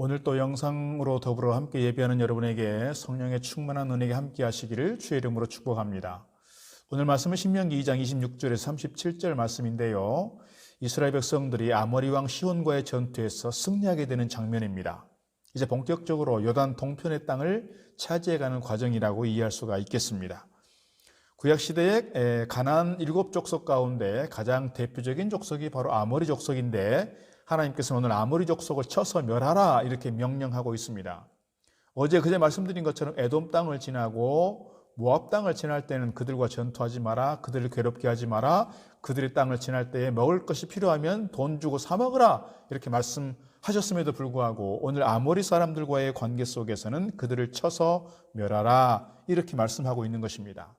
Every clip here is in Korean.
오늘 또 영상으로 더불어 함께 예배하는 여러분에게 성령의 충만한 은혜가 함께 하시기를 주의 이름으로 축복합니다. 오늘 말씀은 신명기 2장 26절에서 37절 말씀인데요. 이스라엘 백성들이 아모리 왕 시혼과의 전투에서 승리하게 되는 장면입니다. 이제 본격적으로 요단 동편의 땅을 차지해가는 과정이라고 이해할 수가 있겠습니다. 구약시대의 가나안 7족속 가운데 가장 대표적인 족속이 바로 아모리 족속인데 하나님께서는 오늘 아모리 족속을 쳐서 멸하라 이렇게 명령하고 있습니다. 어제 그제 말씀드린 것처럼 에돔 땅을 지나고 모압 땅을 지날 때는 그들과 전투하지 마라, 그들을 괴롭게 하지 마라, 그들의 땅을 지날 때에 먹을 것이 필요하면 돈 주고 사 먹으라 이렇게 말씀하셨음에도 불구하고 오늘 아모리 사람들과의 관계 속에서는 그들을 쳐서 멸하라 이렇게 말씀하고 있는 것입니다.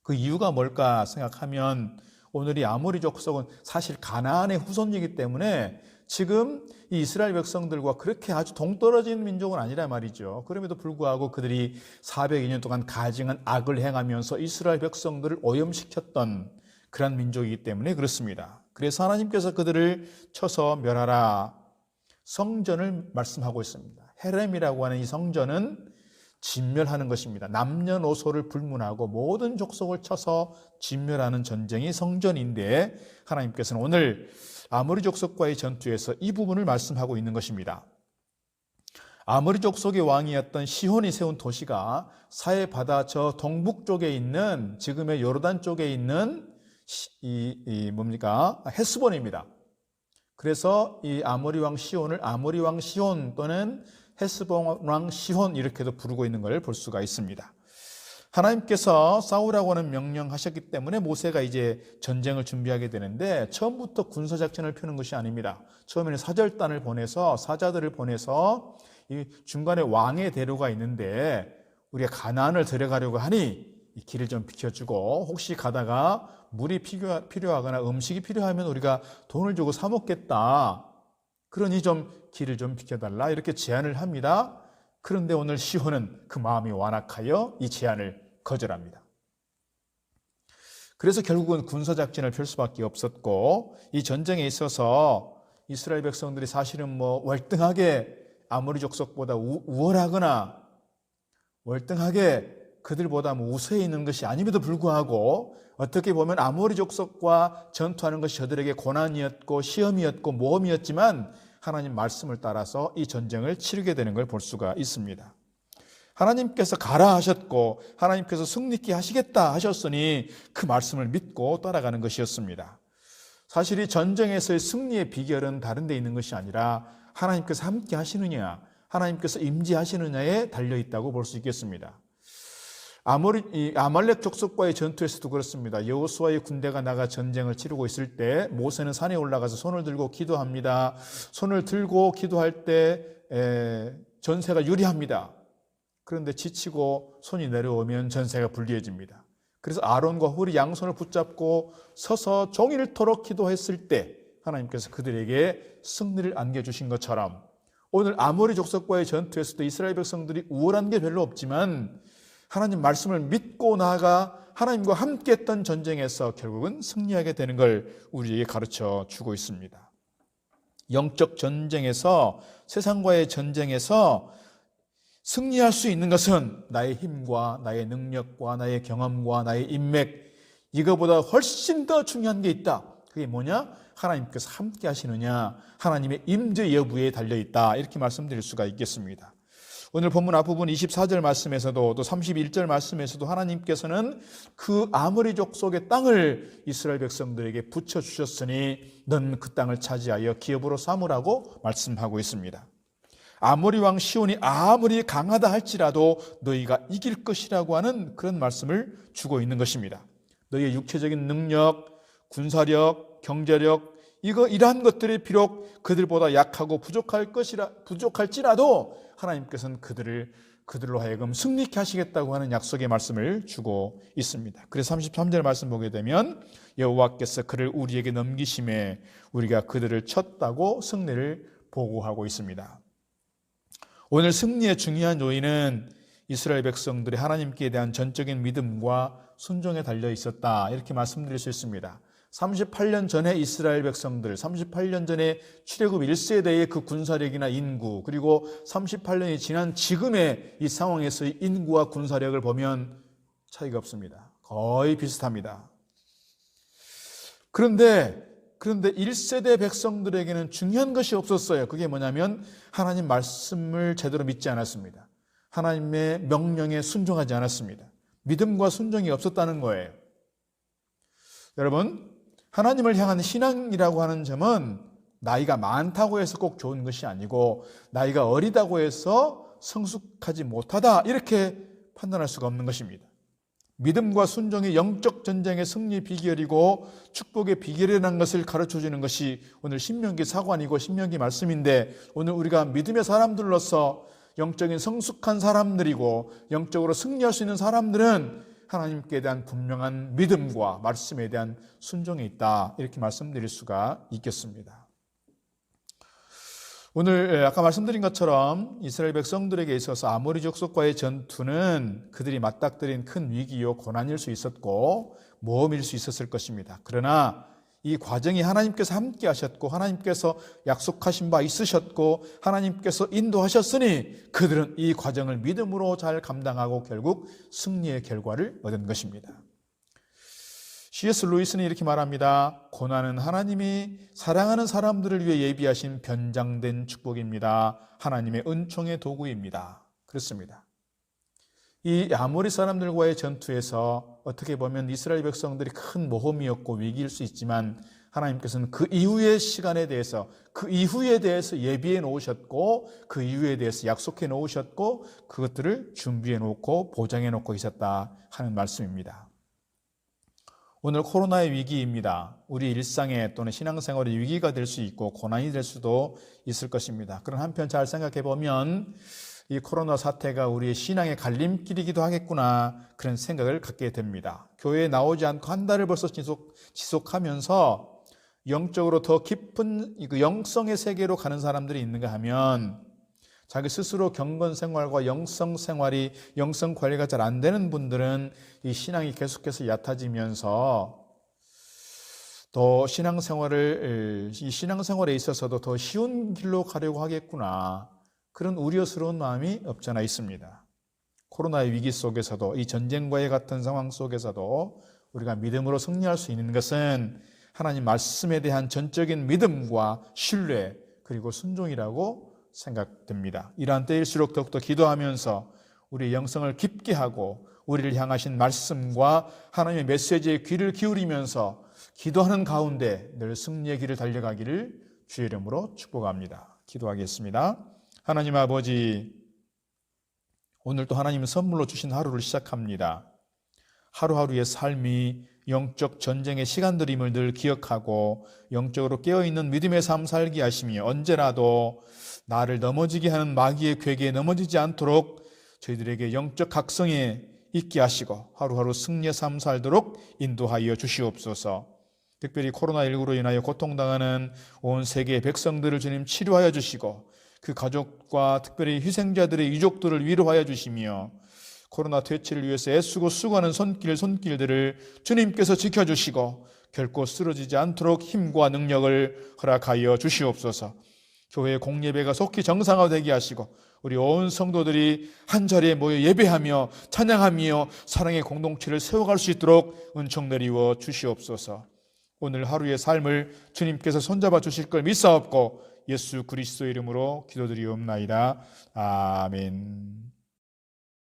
그 이유가 뭘까 생각하면 오늘 이 아모리 족속은 사실 가나안의 후손이기 때문에 지금 이 이스라엘 백성들과 그렇게 아주 동떨어진 민족은 아니라 말이죠. 그럼에도 불구하고 그들이 402년 동안 가증한 악을 행하면서 이스라엘 백성들을 오염시켰던 그런 민족이기 때문에 그렇습니다. 그래서 하나님께서 그들을 쳐서 멸하라 성전을 말씀하고 있습니다. 헤렘이라고 하는 이 성전은 진멸하는 것입니다. 남녀노소를 불문하고 모든 족속을 쳐서 진멸하는 전쟁이 성전인데 하나님께서는 오늘 아모리 족속과의 전투에서 이 부분을 말씀하고 있는 것입니다. 아모리 족속의 왕이었던 시혼이 세운 도시가 사해 바다 저 동북 쪽에 있는 지금의 요르단 쪽에 있는 헤스본입니다. 그래서 이 아모리 왕 시혼을 아모리 왕 시혼 또는 헤스본 왕 시혼 이렇게도 부르고 있는 걸 볼 수가 있습니다. 하나님께서 싸우라고 하는 명령하셨기 때문에 모세가 이제 전쟁을 준비하게 되는데 처음부터 군사작전을 펴는 것이 아닙니다. 처음에는 사절단을 보내서 사자들을 보내서 이 중간에 왕의 대로가 있는데 우리가 가나안을 들어가려고 하니 이 길을 좀 비켜주고 혹시 가다가 물이 필요하거나 음식이 필요하면 우리가 돈을 주고 사 먹겠다. 그러니 좀 길을 좀 비켜달라 이렇게 제안을 합니다. 그런데 오늘 시혼은 그 마음이 완악하여 이 제안을 거절합니다. 그래서 결국은 군사작전을 펼 수밖에 없었고 이 전쟁에 있어서 이스라엘 백성들이 사실은 월등하게 아모리 족속보다 우월하거나 월등하게 그들보다 우세해 있는 것이 아님에도 불구하고 어떻게 보면 아모리 족속과 전투하는 것이 저들에게 고난이었고 시험이었고 모험이었지만 하나님 말씀을 따라서 이 전쟁을 치르게 되는 걸 볼 수가 있습니다. 하나님께서 가라 하셨고 하나님께서 승리케 하시겠다 하셨으니 그 말씀을 믿고 따라가는 것이었습니다. 사실 이 전쟁에서의 승리의 비결은 다른 데 있는 것이 아니라 하나님께서 함께 하시느냐 하나님께서 임재하시느냐에 달려있다고 볼 수 있겠습니다. 아말렉 족속과의 전투에서도 그렇습니다. 여호수아의 군대가 나가 전쟁을 치르고 있을 때 모세는 산에 올라가서 손을 들고 기도합니다. 손을 들고 기도할 때 전세가 유리합니다. 그런데 지치고 손이 내려오면 전세가 불리해집니다. 그래서 아론과 훌이 양손을 붙잡고 서서 종일토록 기도했을 때 하나님께서 그들에게 승리를 안겨주신 것처럼 오늘 아모리 족속과의 전투에서도 이스라엘 백성들이 우월한 게 별로 없지만 하나님 말씀을 믿고 나아가 하나님과 함께 했던 전쟁에서 결국은 승리하게 되는 걸 우리에게 가르쳐 주고 있습니다. 영적 전쟁에서 세상과의 전쟁에서 승리할 수 있는 것은 나의 힘과 나의 능력과 나의 경험과 나의 인맥 이거보다 훨씬 더 중요한 게 있다. 그게 뭐냐? 하나님께서 함께 하시느냐 하나님의 임재 여부에 달려있다 이렇게 말씀드릴 수가 있겠습니다. 오늘 본문 앞부분 24절 말씀에서도 또 31절 말씀에서도 하나님께서는 그 아모리 족속의 땅을 이스라엘 백성들에게 붙여주셨으니 넌 그 땅을 차지하여 기업으로 삼으라고 말씀하고 있습니다. 아모리 왕 시온이 아무리 강하다 할지라도 너희가 이길 것이라고 하는 그런 말씀을 주고 있는 것입니다. 너희의 육체적인 능력, 군사력, 경제력 이러한 것들이 비록 그들보다 약하고 부족할지라도 하나님께서는 그들로 하여금 승리케 하시겠다고 하는 약속의 말씀을 주고 있습니다. 그래서 33절 말씀 보게 되면 여호와께서 그를 우리에게 넘기심에 우리가 그들을 쳤다고 승리를 보고하고 있습니다. 오늘 승리의 중요한 요인은 이스라엘 백성들이 하나님께 대한 전적인 믿음과 순종에 달려 있었다 이렇게 말씀드릴 수 있습니다. 38년 전에 이스라엘 백성들, 38년 전에 출애굽 1세대의 그 군사력이나 인구, 그리고 38년이 지난 지금의 이 상황에서의 인구와 군사력을 보면 차이가 없습니다. 거의 비슷합니다. 그런데 1세대 백성들에게는 중요한 것이 없었어요. 그게 뭐냐면 하나님 말씀을 제대로 믿지 않았습니다. 하나님의 명령에 순종하지 않았습니다. 믿음과 순종이 없었다는 거예요. 여러분, 하나님을 향한 신앙이라고 하는 점은 나이가 많다고 해서 꼭 좋은 것이 아니고 나이가 어리다고 해서 성숙하지 못하다 이렇게 판단할 수가 없는 것입니다. 믿음과 순종이 영적 전쟁의 승리 비결이고 축복의 비결이라는 것을 가르쳐주는 것이 오늘 신명기 사관이고 신명기 말씀인데, 오늘 우리가 믿음의 사람들로서 영적인 성숙한 사람들이고 영적으로 승리할 수 있는 사람들은 하나님께 대한 분명한 믿음과 말씀에 대한 순종이 있다, 이렇게 말씀드릴 수가 있겠습니다. 오늘 아까 말씀드린 것처럼 이스라엘 백성들에게 있어서 아모리 족속과의 전투는 그들이 맞닥뜨린 큰 위기요 고난일 수 있었고 모험일 수 있었을 것입니다. 그러나 이 과정이 하나님께서 함께 하셨고 하나님께서 약속하신 바 있으셨고 하나님께서 인도하셨으니 그들은 이 과정을 믿음으로 잘 감당하고 결국 승리의 결과를 얻은 것입니다. C.S. 루이스는 이렇게 말합니다. 고난은 하나님이 사랑하는 사람들을 위해 예비하신 변장된 축복입니다. 하나님의 은총의 도구입니다. 그렇습니다. 이 아모리 사람들과의 전투에서 어떻게 보면 이스라엘 백성들이 큰 모험이었고 위기일 수 있지만 하나님께서는 그 이후의 시간에 대해서, 그 이후에 대해서 예비해 놓으셨고 그 이후에 대해서 약속해 놓으셨고 그것들을 준비해 놓고 보장해 놓고 있었다 하는 말씀입니다. 오늘 코로나의 위기입니다. 우리 일상에 또는 신앙생활의 위기가 될 수 있고 고난이 될 수도 있을 것입니다. 그런 한편 잘 생각해 보면 이 코로나 사태가 우리의 신앙의 갈림길이기도 하겠구나, 그런 생각을 갖게 됩니다. 교회에 나오지 않고 한 달을 벌써 지속하면서 영적으로 더 깊은 그 영성의 세계로 가는 사람들이 있는가 하면 자기 스스로 경건 생활과 영성 생활이, 영성 관리가 잘 안 되는 분들은 이 신앙이 계속해서 얕아지면서 더 이 신앙생활에 있어서도 더 쉬운 길로 가려고 하겠구나, 그런 우려스러운 마음이 없잖아 있습니다. 코로나의 위기 속에서도, 이 전쟁과의 같은 상황 속에서도 우리가 믿음으로 승리할 수 있는 것은 하나님 말씀에 대한 전적인 믿음과 신뢰 그리고 순종이라고 생각됩니다. 이러한 때일수록 더욱더 기도하면서 우리의 영성을 깊게 하고 우리를 향하신 말씀과 하나님의 메시지에 귀를 기울이면서 기도하는 가운데 늘 승리의 길을 달려가기를 주의 이름으로 축복합니다. 기도하겠습니다. 하나님 아버지, 오늘 또 하나님 선물로 주신 하루를 시작합니다. 하루하루의 삶이 영적 전쟁의 시간들임을 늘 기억하고 영적으로 깨어있는 믿음의 삶 살게 하시며 언제라도 나를 넘어지게 하는 마귀의 괴계에 넘어지지 않도록 저희들에게 영적 각성에 있게 하시고 하루하루 승리의 삶 살도록 인도하여 주시옵소서. 특별히 코로나19로 인하여 고통당하는 온 세계의 백성들을 주님 치료하여 주시고 그 가족과 특별히 희생자들의 유족들을 위로하여 주시며 코로나 퇴치를 위해서 애쓰고 수고하는 손길들을 주님께서 지켜주시고 결코 쓰러지지 않도록 힘과 능력을 허락하여 주시옵소서. 교회의 공예배가 속히 정상화되게 하시고 우리 온 성도들이 한자리에 모여 예배하며 찬양하며 사랑의 공동체를 세워갈 수 있도록 은총 내리워 주시옵소서. 오늘 하루의 삶을 주님께서 손잡아 주실 걸 믿사옵고 예수 그리스도 이름으로 기도드리옵나이다. 아멘.